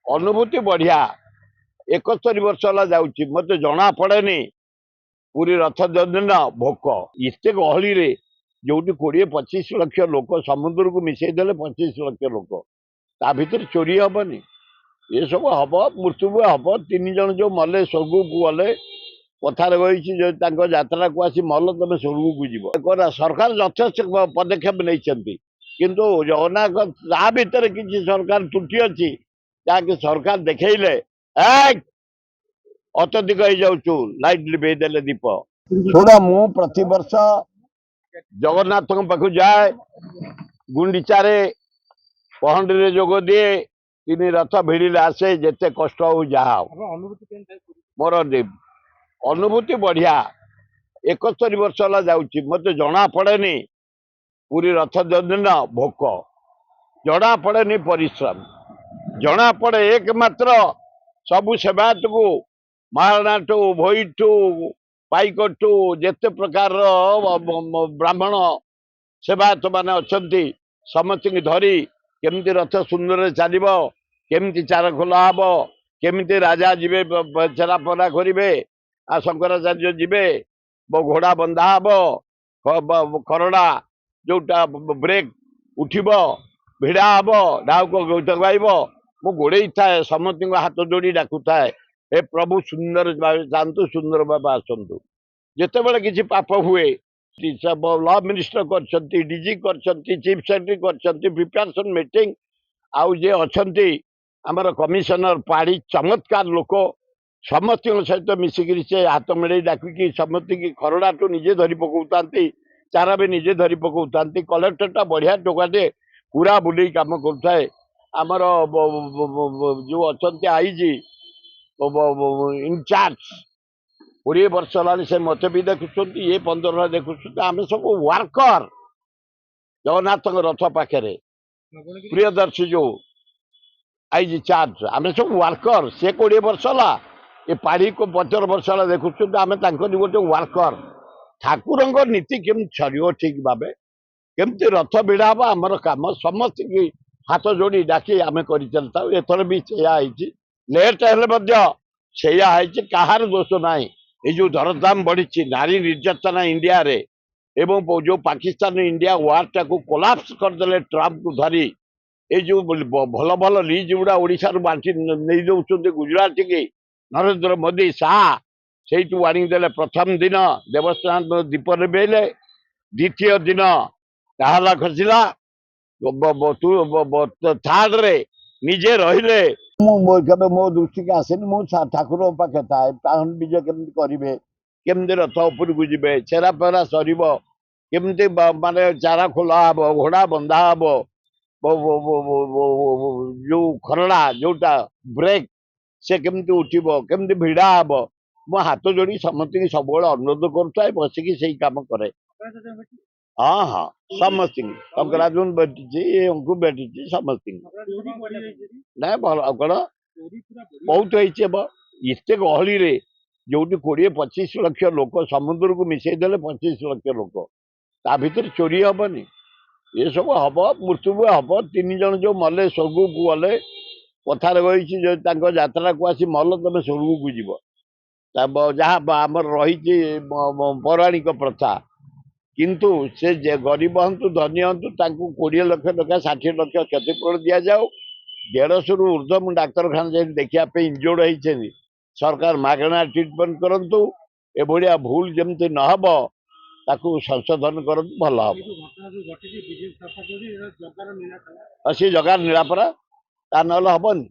अनुभूति बढ़िया 71 वर्ष है जाऊँगी मत जना पड़ेनि पूरी रथ दिन भोक इतने गहली रे जो 20-25 लक्ष लोक समुद्र को मिसईदे 25 लक्ष लोक ता भर चोरी हेनी ये सब हम मृत्यु हम 3 जन जो मले स्वर्ग को गले कथार गई यात्रा को आसी मल तुम स्वर्ग को जीव सरकार यथेष पदक्षेप नहीं किंतु जगन्नाथ ता भर किसी सरकार त्रुटि अच्छी जहाँकि सरकार देखले अत्यधिक हो जाऊँ लाइट लिभेदेले दीप छोड़ा मु प्रति वर्ष जगन्नाथ पाखु जाए गुंडीचारे पहंडी जोग दिए 3 रथ भिड़े आसे जिते कष्ट हो जहा मोर अनुभूति बढ़िया 71 वर्ष है जाऊँगी मत जना पड़ेनि पूरी रथ दिन भोक जना पड़ेनि परिश्रम जना पड़े एकमात्र सबु सेवायत को महाराणा ठू भई ठू पाइक ठू जिते प्रकार ब्राह्मण सेवायत मान अच्छा समस्त धरी केमती रथ सुंदर चलो केमती चार खोला हम केमती राजा जीवे चेरा परा करेंगे आ शंकराचार्य जीवे घोड़ा बंधा हम खरड़ा जोटा ब्रेक उठब भिड़ा हम डाक गीत गाइब मु गोड़े थाए समस्त हाथ जोड़ी डाकू थाए हे प्रभु सुंदर जातु सुंदर बाबा आसतु जिते बड़े किसी पाप हुए लॉ मिनिस्टर करछंती डीजी करछंती चीफ सेक्रेटरी करछंती प्रिपरेशन मीटिंग आउ जे अछंती हमर कमिशनर पाड़ी चमत्कार लोक समस्त सहित मिसिकी से हाथ मेड़े डाकिकी समस्त की खरड़ा टू निजे धरी पकाता चारा भी निजे धरी पकाता कलेक्टर बढ़िया टोकाटे पूरा बुले कम कर आमर जो अच्छा आईजी इनचार्ज 20 वर्ष है से मत भी देखुं ये 15 देखुं आम सब वर्कर जगन्नाथ रथ पाखे प्रियदर्शी जो आईजी चार्ज आम सब वर्कर से 20 वर्ष है ये पाड़ी को 75 वर्ष है देखुं आम गोटे वर्कर ठाकुर नीति केम छड़ो ठीक भाव केमती रथ भिड़ा हम आमर कम समस्त की हाथ जोड़ी डाकी आम कर चलता एथर भी लेट है कहार दोष ना ये जो दरदाम बढ़ी नारी निर्यातना इंडिया रे एवं जो पाकिस्तान इंडिया वार टाक कोलाप्स करदे ट्रम्प को धरी ये जो भल भल लीज गुड़ा ओडिशा बांटी नहीं दौरान गुजरात की नरेंद्र मोदी शाह से आनीदे प्रथम दिन देवस्थान दीप निभेले द्वितीय दिन कहला खसला थार्ड रे निजे रहिले मो दृष्टि के आसेनि मो ठाकुर पाखे थाए पाहन विजय केमती करेंगे केमती रथ उपर को जी छेरा पेरा सर केमती माने चारा खोला हम घोड़ा बंधा हम जो खरड़ा जोटा ब्रेक से केमती उठब केमती भिड़ा हम मो हाथ जोड़ी समस्त सब अनुरोध करुए बसिकी से कम करे हाँ हाँ समस्त टंकराजुन बैठी बैठी समस्त ना भल कौन बहुत इतने गहली रे जो 20-25 लक्ष लोक समुद्र को मिसईदे 25 लक्ष लोक ता भर चोरी हेनी ये सब हम मृत्यु हम 3 जन जो मले स्वर्ग को गले कथार गई यात्रा को आसी मल तुम स्वर्ग को जीव जहाँ आमर रही पौराणिक प्रथा किंतु से गरीब हूँ धनी हूँ 20 लक्ष टका 60 लक्ष क्षतिपूरण दि जाऊ 150 रु ऊर्ध्व डाक्तरखाना जाए देखापी इंजोर्ड होती सरकार मागणा ट्रिटमेंट करूँ एभलिया भूल जमती नहब ताकू संशोधन करूँ भल हम सी जगार नीलापरा ता ना हेनी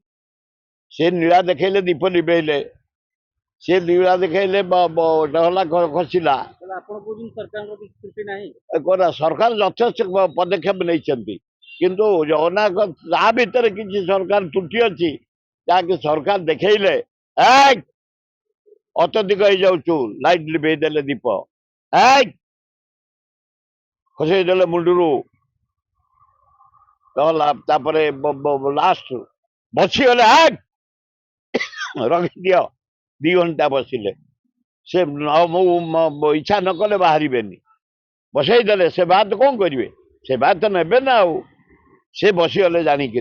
से नीला देखले दीप निभेले से नीला देखले डहला खसला सरकार यथेष पदक्षेप नहीं किंतु जगन्नाथ ता भर किसी सरकार त्रुटि अच्छी जहाँकि सरकार देखले अत्यधिक हो जाऊँ लाइट लिभेदेले दीप खसईदे मुंडरू लास्ट बसीगले रखी दियो 2 घंटा बसिले से इच्छा न कले बाहर बसईदे से बात कौन करेंगे से बात तो ने ना से बसीगले जाणिकी